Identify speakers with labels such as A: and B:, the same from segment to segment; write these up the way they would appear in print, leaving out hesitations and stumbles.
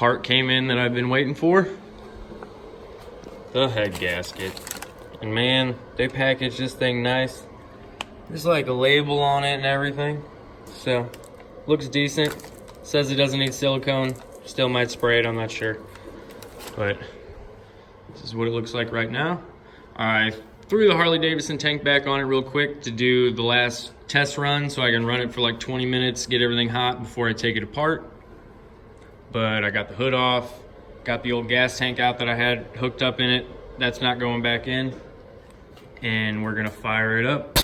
A: part came in that I've been waiting for. The head gasket. And man, they packaged this thing nice. There's like a label on it and everything. So, looks decent. Says it doesn't need silicone. Still might spray it, I'm not sure. But this is what it looks like right now. I threw the Harley Davidson tank back on it real quick to do the last test run so I can run it for like 20 minutes, get everything hot before I take it apart. But I got the hood off, got the old gas tank out that I had hooked up in it. That's not going back in. And we're gonna fire it up.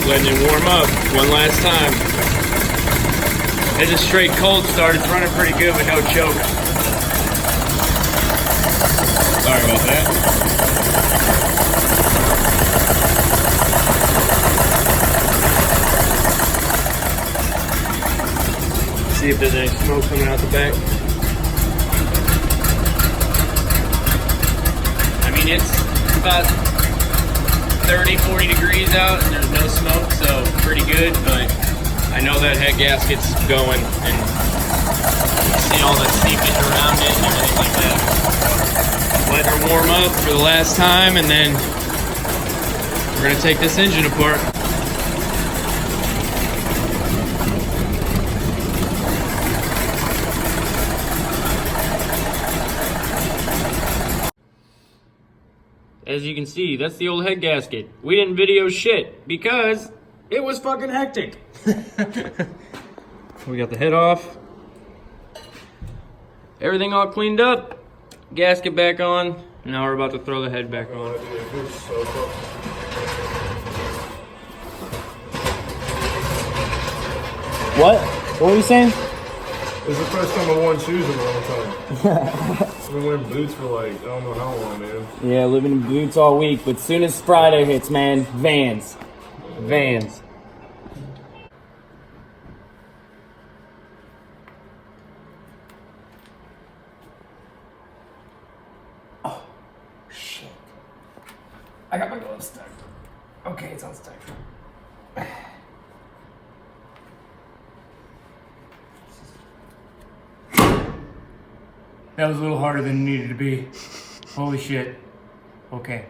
A: Letting it warm up one last time. It's a straight cold start. It's running pretty good with no choke. Sorry about that. See if there's any smoke coming out the back. I mean, it's about 30, 40 degrees out and there's no smoke, so pretty good, but I know that head gasket's going and see all the seepage around it and everything like that. Let her warm up for the last time and then we're gonna take this engine apart. As you can see, that's the old head gasket. We didn't video shit because it was fucking hectic. We got the head off. Everything all cleaned up. Gasket back on. Now we're about to throw the head back on. What? What were you saying?
B: It's the first time I worn shoes in a long time. I've been wearing boots for like, I don't know how long, man.
A: Yeah, living in boots all week, but soon as Friday hits, man, Vans. Vans.
C: Oh, shit. I got my gloves stuck. Okay, it's unstuck. That was a little harder than it needed to be. Holy shit. Okay.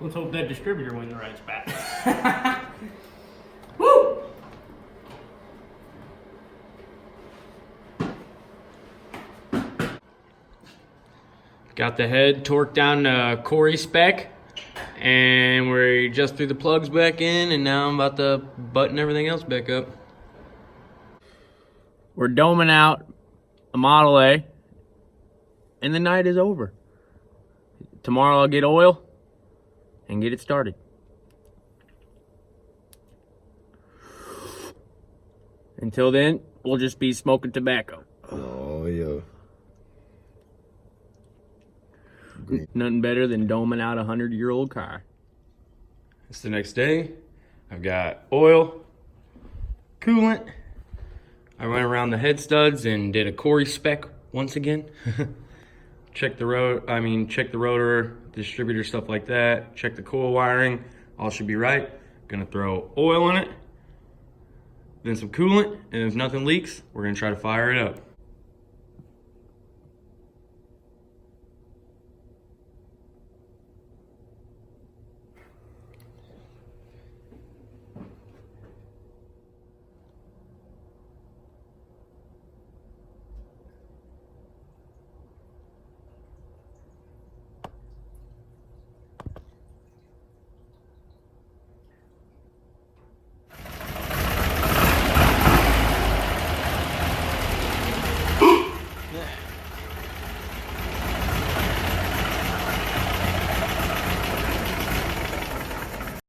C: Let's hope that distributor went in the right spot. Woo!
A: Got the head torqued down to Corey spec. And we just threw the plugs back in and now I'm about to button everything else back up. We're doming out a Model A, and the night is over. Tomorrow I'll get oil and get it started. Until then, we'll just be smoking tobacco.
B: Oh, yeah.
A: Nothing better than doming out a 100-year-old car. It's the next day. I've got oil, coolant. I went around the head studs and did a Corey spec once again. Check the rotor, distributor, stuff like that. Check the coil wiring. All should be right. Gonna throw oil in it, then some coolant, and if nothing leaks, we're gonna try to fire it up.